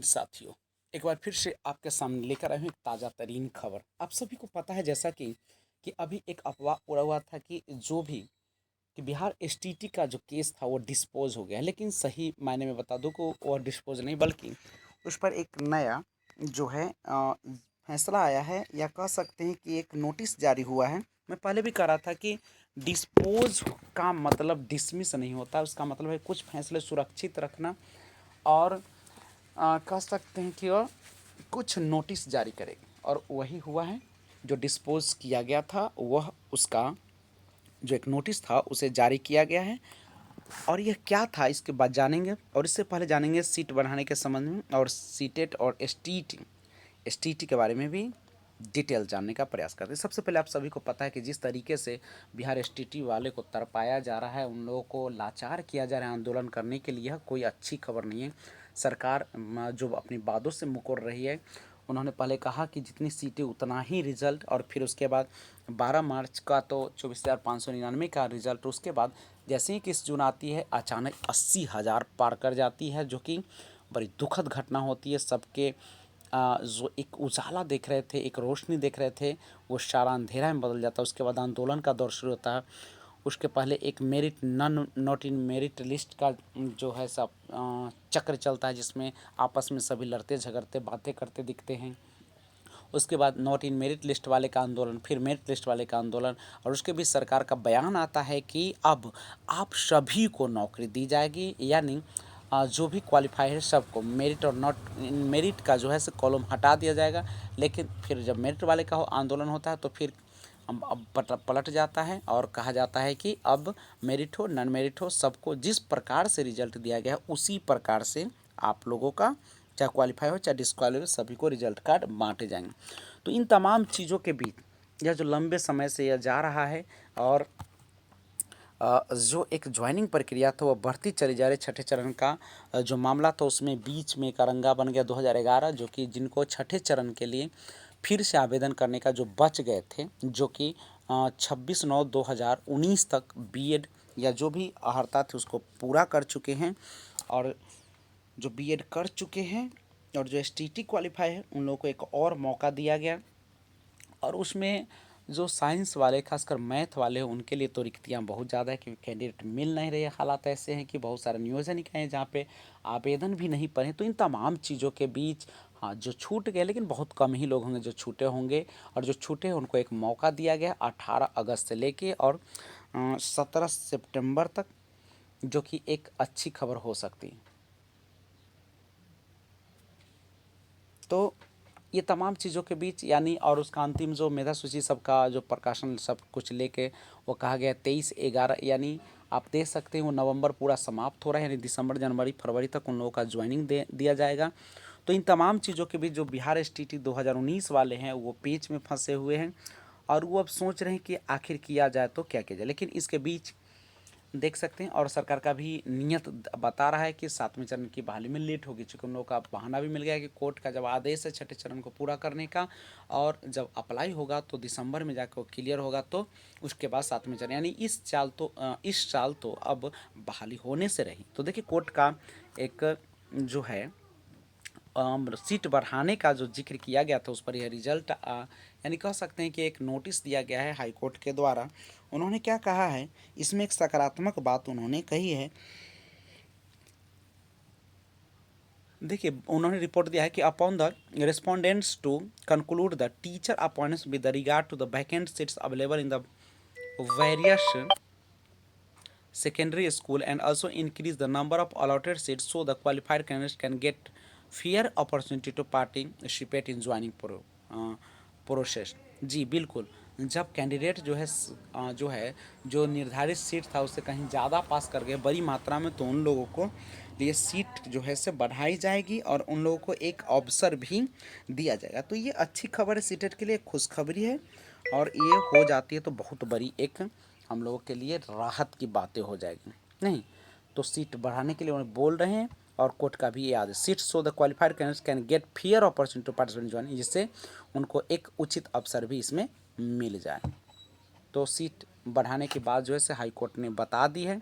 साथियों, एक बार फिर से आपके सामने लेकर आए हूँ एक ताज़ा तरीन खबर। आप सभी को पता है जैसा कि अभी एक अफवाह उड़ा हुआ था कि जो भी कि बिहार एसटीटी का जो केस था वो डिस्पोज हो गया है, लेकिन सही मायने में बता दूँ को वो डिस्पोज नहीं बल्कि उस पर एक नया जो है फैसला आया है, या कह सकते हैं कि एक नोटिस जारी हुआ है। मैं पहले भी कह रहा था कि डिस्पोज का मतलब डिसमिस नहीं होता, उसका मतलब है कुछ फैसले सुरक्षित रखना, और कह सकते हैं कि वह कुछ नोटिस जारी करेगी, और वही हुआ है। जो डिस्पोज किया गया था वह उसका जो एक नोटिस था उसे जारी किया गया है। और यह क्या था इसके बाद जानेंगे, और इससे पहले जानेंगे सीट बढ़ाने के संबंध में और सीटेट और एसटीटी के बारे में भी डिटेल जानने का प्रयास करते हैं। सबसे पहले आप सभी को पता है कि जिस तरीके से बिहार एसटीटी वाले को तरपाया जा रहा है, उन लोगों को लाचार किया जा रहा है आंदोलन करने के लिए, यह कोई अच्छी खबर नहीं है। सरकार जो अपनी बातों से मुकर रही है, उन्होंने पहले कहा कि जितनी सीटें उतना ही रिजल्ट, और फिर उसके बाद 12 मार्च का तो 24,599 का रिजल्ट, उसके बाद जैसे ही 21 जून आती है अचानक 80,000 पार कर जाती है, जो कि बड़ी दुखद घटना होती है। सबके जो एक उजाला देख रहे थे, एक रोशनी देख रहे थे, वो सारा अंधेरा में बदल जाता है। उसके बाद आंदोलन का दौर शुरू होता है। उसके पहले एक merit not in merit list का जो है सब चक्र चलता है, जिसमें आपस में सभी लड़ते झगड़ते बातें करते दिखते हैं। उसके बाद नॉट इन मेरिट लिस्ट वाले का आंदोलन, फिर मेरिट लिस्ट वाले का आंदोलन, और उसके बीच सरकार का बयान आता है कि अब आप सभी को नौकरी दी जाएगी, यानी जो भी क्वालिफाई है सबको मेरिट और नॉट इन मेरिट का जो है से कॉलम हटा दिया जाएगा। लेकिन फिर जब मेरिट वाले का आंदोलन होता है तो फिर अब पलट जाता है और कहा जाता है कि अब मेरिट हो नॉन मेरिट हो, सबको जिस प्रकार से रिजल्ट दिया गया है उसी प्रकार से आप लोगों का, चाहे क्वालिफाई हो चाहे डिस्क्वालीफाई हो, सभी को रिजल्ट कार्ड बांटे जाएंगे। तो इन तमाम चीज़ों के बीच यह जो लंबे समय से यह जा रहा है, और जो एक ज्वाइनिंग प्रक्रिया था वो बढ़ती चली जा रही। छठे चरण का जो मामला था उसमें बीच में एक अरंगा बन गया 2011, जो कि जिनको छठे चरण के लिए फिर से आवेदन करने का जो बच गए थे, जो कि 26/9/2019 तक बीएड या जो भी अर्हता थी उसको पूरा कर चुके हैं, और जो बीएड कर चुके हैं और जो एसटीटी क्वालिफाई है उन लोगों को एक और मौका दिया गया। और उसमें जो साइंस वाले खासकर मैथ वाले हैं उनके लिए तो रिक्तियाँ बहुत ज़्यादा है, क्योंकि कैंडिडेट मिल नहीं रहे। हालात ऐसे हैं कि बहुत सारे नियोजन इकाई हैं जहाँ पे आवेदन भी नहीं पड़े। तो इन तमाम चीज़ों के बीच हाँ जो छूट गए, लेकिन बहुत कम ही लोग होंगे जो छूटे होंगे, और जो छूटे हैं उनको एक मौका दिया गया 18 अगस्त से लेके और 17 सितंबर तक, जो कि एक अच्छी खबर हो सकती है। तो ये तमाम चीज़ों के बीच यानी, और उसका अंतिम जो मेधा सूची सबका जो प्रकाशन सब कुछ लेके वो कहा गया 23/11, यानी आप देख सकते हैं वो नवंबर पूरा समाप्त हो रहा है, यानी दिसंबर जनवरी फरवरी तक उन लोगों का ज्वाइनिंग दिया जाएगा। तो इन तमाम चीज़ों के बीच जो बिहार एसटीटी 2019 वाले हैं वो पेच में फंसे हुए हैं, और वो अब सोच रहे हैं कि आखिर किया जाए तो क्या किया जाए। लेकिन इसके बीच देख सकते हैं, और सरकार का भी नियत बता रहा है कि 7वें चरण की बहाली में लेट होगी, चूँकि उन लोगों का बहाना भी मिल गया कि कोर्ट का जब आदेश है छठे चरण को पूरा करने का, और जब अप्लाई होगा तो दिसंबर में जाकर वो क्लियर होगा, तो उसके बाद 7वें चरण, यानी इस साल तो अब बहाली होने से रही। तो देखिए कोर्ट का एक जो है सीट बढ़ाने का जो जिक्र किया गया था उस पर यह रिजल्ट यानी कह सकते हैं कि एक नोटिस दिया गया है हाई कोर्ट के द्वारा। उन्होंने क्या कहा है, इसमें एक सकारात्मक बात उन्होंने कही है। देखिए उन्होंने रिपोर्ट दिया है कि upon the respondents to conclude the teacher appointments with the regard to the vacant seats available in the various secondary school and also increase the number of allotted seats so the qualified candidates can get fair opportunity to participate in joining process. जी बिल्कुल, जब candidate जो है जो निर्धारित seat था उससे कहीं ज़्यादा पास कर गए बड़ी मात्रा में, तो उन लोगों को लिए सीट जो है से बढ़ाई जाएगी और उन लोगों को एक अवसर भी दिया जाएगा। तो ये अच्छी खबर है, सीटेट के लिए खुशखबरी है, और ये हो जाती है तो बहुत बड़ी एक हम लोगों के लिए राहत की बातें हो जाएगी। नहीं तो सीट बढ़ाने के लिए उन्हें बोल रहे हैं, और कोर्ट का भी याद है seat so the qualified candidates can get fair opportunity to participate join, जिससे उनको एक उचित अवसर भी इसमें मिल जाए। तो सीट बढ़ाने की बात जो है से हाई कोर्ट ने बता दी है।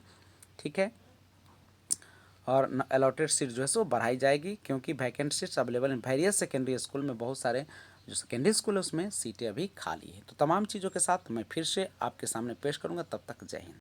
ठीक है, और अलॉटेड सीट जो है सो बढ़ाई जाएगी, क्योंकि vacant seats available in various secondary school में बहुत सारे जो सेकेंडरी स्कूल है उसमें सीटें अभी खाली है। तो तमाम चीज़ों के साथ मैं फिर से आपके सामने पेश करूँगा, तब तक जय हिंद।